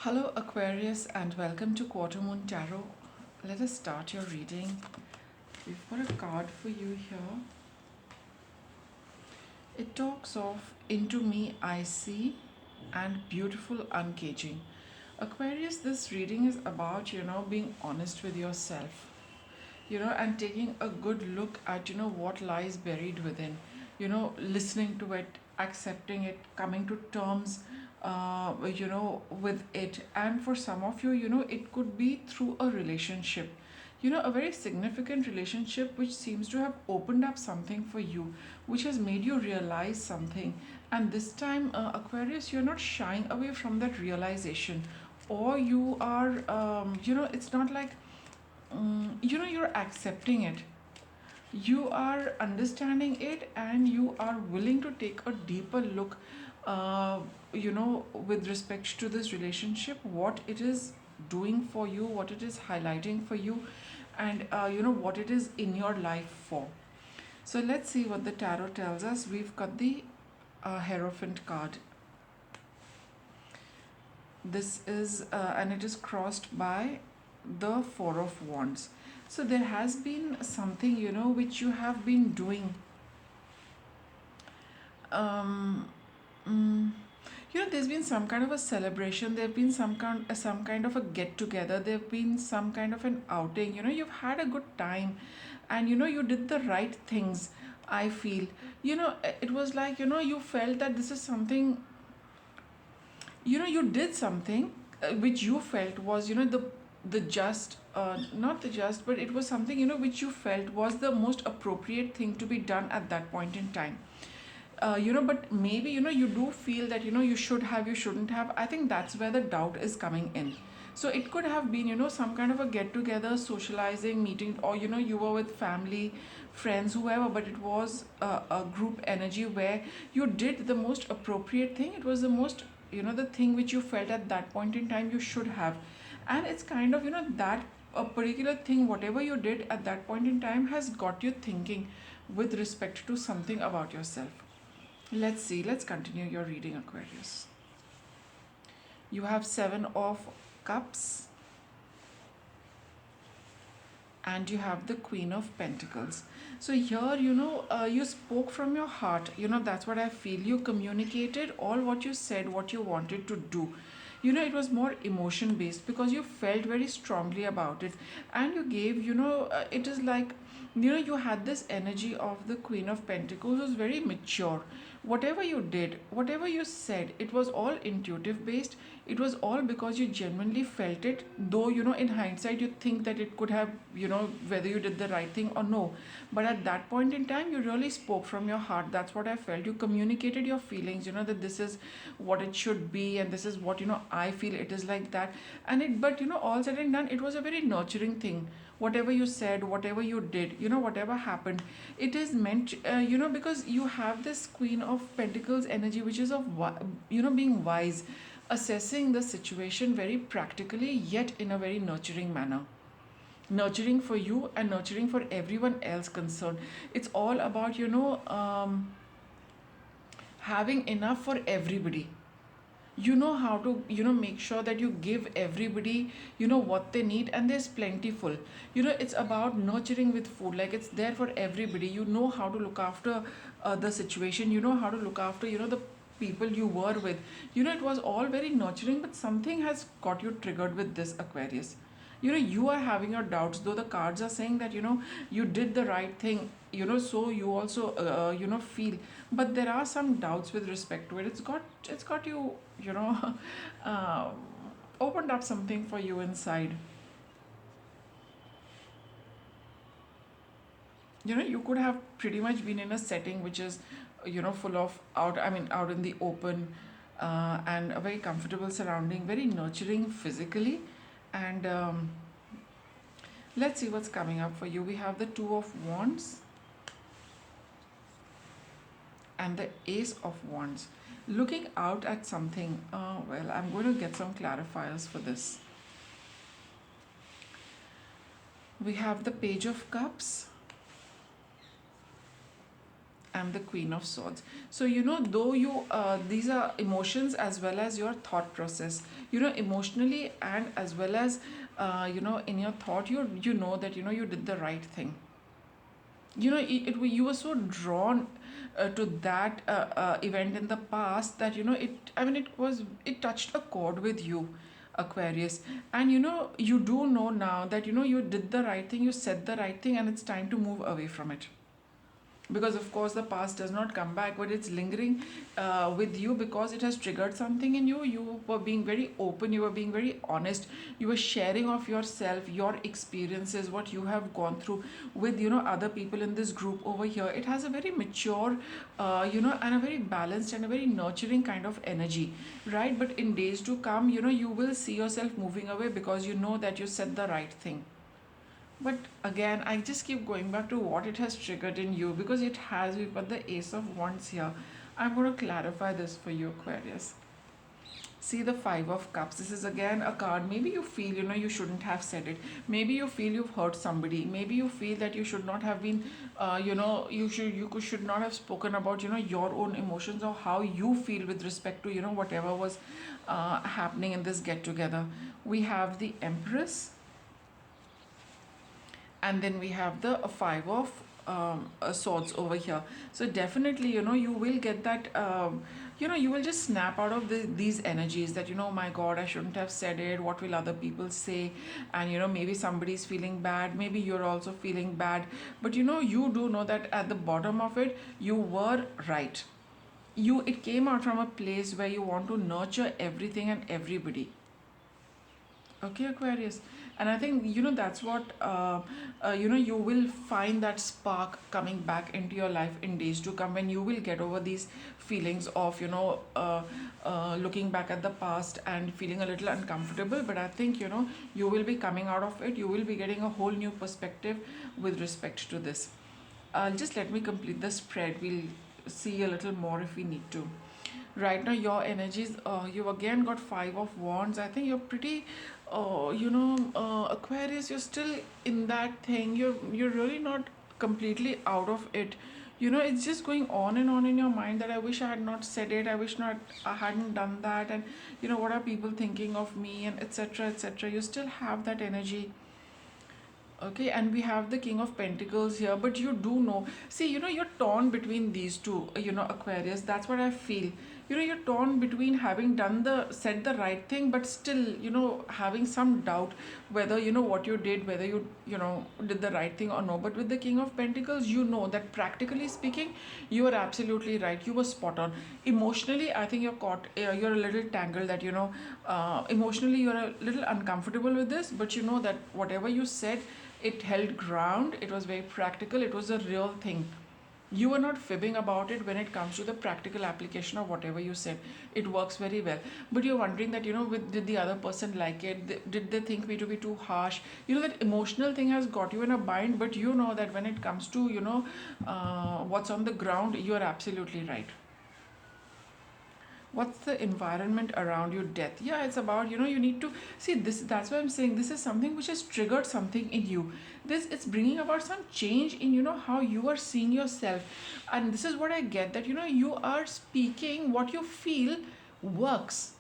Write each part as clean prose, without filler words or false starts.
Hello, Aquarius, and welcome to Quarter Moon Tarot. Let us start your reading. We've got a card for you here. It talks of Into Me I See and Beautiful Uncaging. Aquarius, this reading is about, being honest with yourself, and taking a good look at, what lies buried within, listening to it, accepting it, coming to terms, with it. And for some of you, it could be through a relationship, a very significant relationship which seems to have opened up something for you, which has made you realize something. And this time, Aquarius, you're not shying away from that realization, or you are, it's not like you're accepting it, you are understanding it, and you are willing to take a deeper look, with respect to this relationship, what it is doing for you, what it is highlighting for you, and what it is in your life for. So let's see what the tarot tells us. We've got the Hierophant card. This is and it is crossed by the Four of Wands. So there has been something, which you have been doing. Um, mm, there's been some kind of a celebration. There've been some kind of a get together. There've been some kind of an outing. You've had a good time, and you did the right things. I feel, it was like, you felt that this is something, you did something which you felt was, the just, not the just, but it was something, which you felt was the most appropriate thing to be done at that point in time. But maybe, you do feel that, you should have, you shouldn't have. I think that's where the doubt is coming in. So it could have been, some kind of a get together, socializing, meeting, or, you were with family, friends, whoever, but it was a group energy where you did the most appropriate thing. It was the most, the thing which you felt at that point in time you should have. And it's kind of, that a particular thing, whatever you did at that point in time, has got you thinking with respect to something about yourself. Let's see, let's continue your reading, Aquarius. You have Seven of Cups, and you have the Queen of Pentacles. So here, you spoke from your heart. That's what I feel. You communicated all what you said, what you wanted to do. It was more emotion based because you felt very strongly about it, and you gave, it is like, you had this energy of the Queen of Pentacles, was very mature. Whatever you did, whatever you said, it was all intuitive based. It was all because you genuinely felt it, though, in hindsight you think that it could have, whether you did the right thing or no. But at that point in time, you really spoke from your heart. That's what I felt. You communicated your feelings, that this is what it should be, and this is what, I feel it is like that. And it, but, all said and done, it was a very nurturing thing. Whatever you said, whatever you did, whatever happened, it is meant, because you have this Queen of Pentacles energy, which is of, being wise, assessing the situation very practically, yet in a very nurturing manner. Nurturing for you and nurturing for everyone else concerned. It's all about, having enough for everybody. You know how to, make sure that you give everybody, what they need, and there's plentiful. It's about nurturing with food, like it's there for everybody. You know how to look after the situation. You know how to look after, the people you were with. It was all very nurturing, but something has got you triggered with this, Aquarius. You are having your doubts, though the cards are saying that, you did the right thing, so you also, feel. But there are some doubts with respect to it. It's got you, you know uh, opened up something for you inside. You could have pretty much been in a setting which is, full of out in the open, and a very comfortable surrounding, very nurturing physically. And let's see what's coming up for you. We have the Two of Wands and the Ace of Wands. Looking out at something. Well, I'm going to get some clarifiers for this. We have the Page of Cups I'm the Queen of Swords. So, though these are emotions as well as your thought process. Emotionally and as well as, in your thought, you know that, you did the right thing. You were so drawn to that event in the past that it touched a chord with you, Aquarius. And you do know now that you did the right thing, you said the right thing, and it's time to move away from it. Because of course the past does not come back, but it's lingering with you because it has triggered something in you. You were being very open, you were being very honest, you were sharing of yourself, your experiences, what you have gone through with other people in this group over here. It has a very mature and a very balanced and a very nurturing kind of energy, right? But in days to come, you will see yourself moving away because you know that you said the right thing. But again, I just keep going back to what it has triggered in you, because it has. We've got the Ace of Wands here. I'm going to clarify this for you, Aquarius. See the Five of Cups. This is again a card. Maybe you feel you shouldn't have said it. Maybe you feel you've hurt somebody. Maybe you feel that you should not have been, you should not have spoken about your own emotions or how you feel with respect to whatever was happening in this get together. We have the Empress, and then we have the Five of swords over here. So definitely you will get that you will just snap out of these energies that oh my god, I shouldn't have said it, what will other people say? And maybe somebody's feeling bad, maybe you're also feeling bad, but you do know that at the bottom of it you were right. It came out from a place where you want to nurture everything and everybody. Okay, Aquarius. And I think that's what you will find that spark coming back into your life in days to come, when you will get over these feelings of looking back at the past and feeling a little uncomfortable. But I think you will be coming out of it, you will be getting a whole new perspective with respect to this. Just let me complete the spread. We'll see a little more if we need to. Right now your energies, you've again got Five of Wands. I think you're pretty Aquarius, you're still in that thing. You're really not completely out of it. It's just going on and on in your mind that I wish I had not said it, I wish not I hadn't done that, and what are people thinking of me, and etc etc. You still have that energy. Okay, and we have the King of Pentacles here, but you do know, see, you're torn between these two, Aquarius. That's what I feel. You're torn between having said the right thing, but still, having some doubt whether, what you did, whether did the right thing or no. But with the King of Pentacles, you know that practically speaking, you are absolutely right. You were spot on. Emotionally, I think you're caught, you're a little tangled that, emotionally, you're a little uncomfortable with this, but you know that whatever you said, it held ground, it was very practical, it was a real thing. You were not fibbing about it when it comes to the practical application of whatever you said. It works very well. But you're wondering that, did the other person like it? Did they think me to be too harsh? That emotional thing has got you in a bind, but you know that when it comes to, what's on the ground, you are absolutely right. What's the environment around you? Death. Yeah, it's about you need to see this. That's why I'm saying this is something which has triggered something in you. It's bringing about some change in how you are seeing yourself. And this is what I get, that you are speaking what you feel works.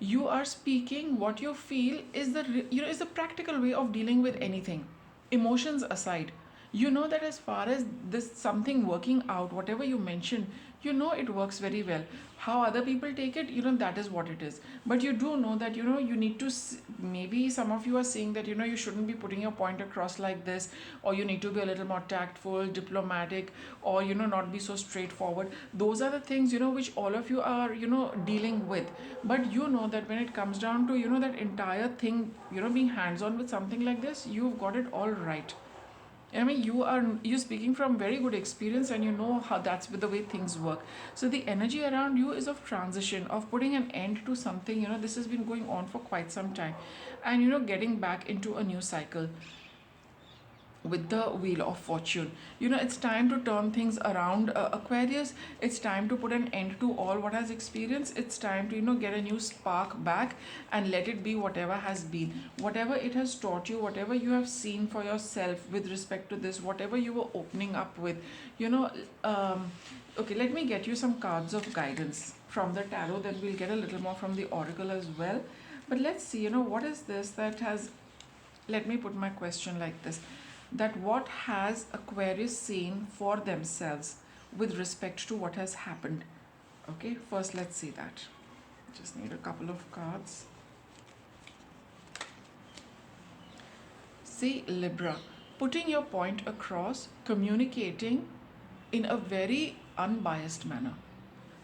You are speaking what you feel is is the practical way of dealing with anything. Emotions aside, that as far as this something working out, whatever you mentioned, it works very well. How other people take it, that is what it is. But you do know that you need to maybe some of you are saying that you shouldn't be putting your point across like this, or you need to be a little more tactful, diplomatic, or not be so straightforward. Those are the things which all of you are dealing with. But that when it comes down to that entire thing, being hands on with something like this, you've got it all right. I mean, you're speaking from very good experience, and you know how that's with the way things work. So the energy around you is of transition, of putting an end to something. This has been going on for quite some time, and getting back into a new cycle. with the wheel of fortune. It's time to turn things around, Aquarius. It's time to put an end to all what has experienced. It's time to get a new spark back and let it be whatever has been, whatever it has taught you, whatever you have seen for yourself with respect to this, whatever you were opening up with. you know um, okay, let me get you some cards of guidance from the tarot, then we'll get a little more from the oracle as well. But let's see, what is this that has, let me put my question like this, that what has Aquarius seen for themselves with respect to what has happened? Okay, first let's see that. Just need a couple of cards. See, Libra, putting your point across, communicating in a very unbiased manner.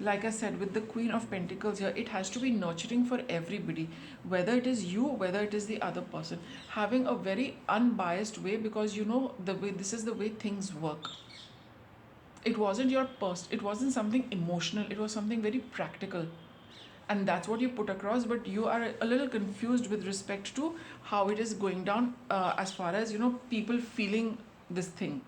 Like I said, with the Queen of Pentacles here, it has to be nurturing for everybody, whether it is you, whether it is the other person. Having a very unbiased way, because the way, this is the way things work. It wasn't your it wasn't something emotional, it was something very practical. And that's what you put across, but you are a little confused with respect to how it is going down, as far as people feeling this thing.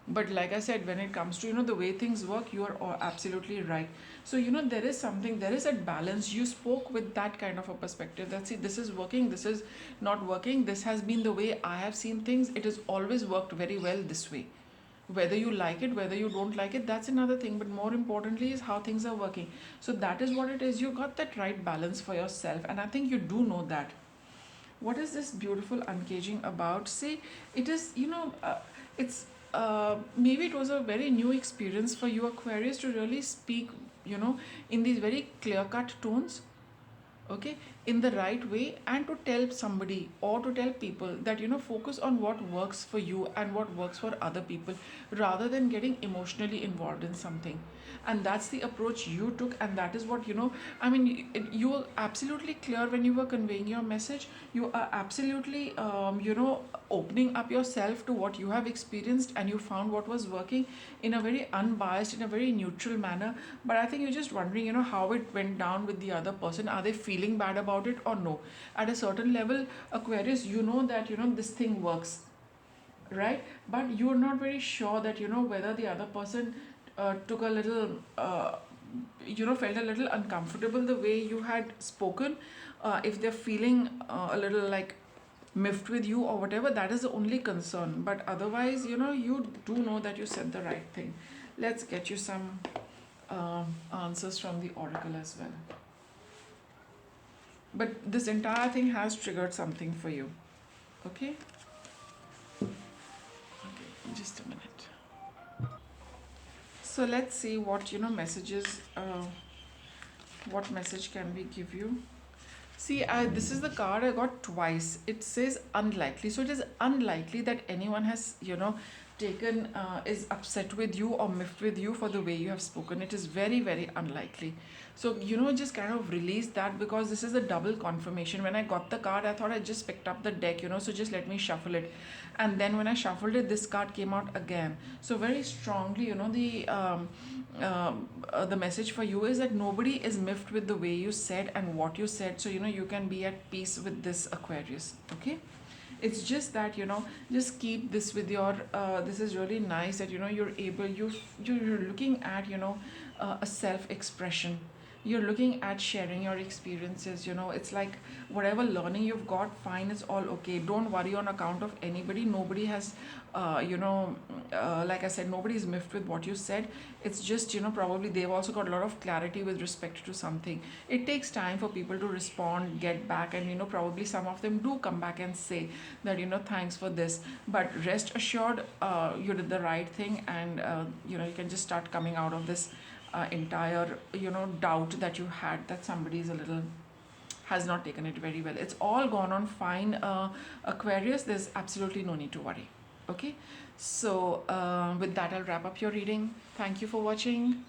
But like I said, when it comes to the way things work, you are absolutely right. So there is something, there is a balance. You spoke with that kind of a perspective that, see, this is working, this is not working, this has been the way I have seen things, it has always worked very well this way. Whether you like it, whether you don't like it, that's another thing, but more importantly is how things are working. So that is what it is. You got that right balance for yourself, and I think you do know that. What is this beautiful uncaging about? See, it is, it's maybe it was a very new experience for you, Aquarius, to really speak, in these very clear cut tones, okay, in the right way, and to tell somebody or to tell people that focus on what works for you and what works for other people, rather than getting emotionally involved in something. And that's the approach you took, and that is what I mean, you were absolutely clear when you were conveying your message. You are absolutely opening up yourself to what you have experienced, and you found what was working in a very unbiased, in a very neutral manner. But I think you're just wondering how it went down with the other person. Are they feeling bad about it or no? At a certain level, Aquarius, that this thing works, right? But you're not very sure that whether the other person took a little felt a little uncomfortable the way you had spoken, if they're feeling a little like miffed with you or whatever. That is the only concern. But otherwise, you do know that you said the right thing. Let's get you some answers from the oracle as well. But this entire thing has triggered something for you. Okay, just a minute. So let's see what messages, what message can we give you. See, this is the card I got twice. It says unlikely. So it is unlikely that anyone has taken is upset with you or miffed with you for the way you have spoken. It is very, very unlikely. So just kind of release that, because this is a double confirmation. When I got the card, I thought I just picked up the deck, so just let me shuffle it. And then when I shuffled it, this card came out again. So very strongly, the message for you is that nobody is miffed with the way you said and what you said. So you can be at peace with this, Aquarius. Okay, it's just that just keep this with your this is really nice that you're able, you're looking at a self expression. You're looking at sharing your experiences. It's like whatever learning you've got, fine, it's all okay. Don't worry on account of anybody. Nobody has like I said, nobody's miffed with what you said. It's just probably they've also got a lot of clarity with respect to something. It takes time for people to respond, get back, and probably some of them do come back and say that thanks for this. But rest assured, you did the right thing, and you can just start coming out of this entire doubt that you had, that somebody is a little has not taken it very well. It's all gone on fine, Aquarius. There's absolutely no need to worry. Okay, so with that, I'll wrap up your reading. Thank you for watching.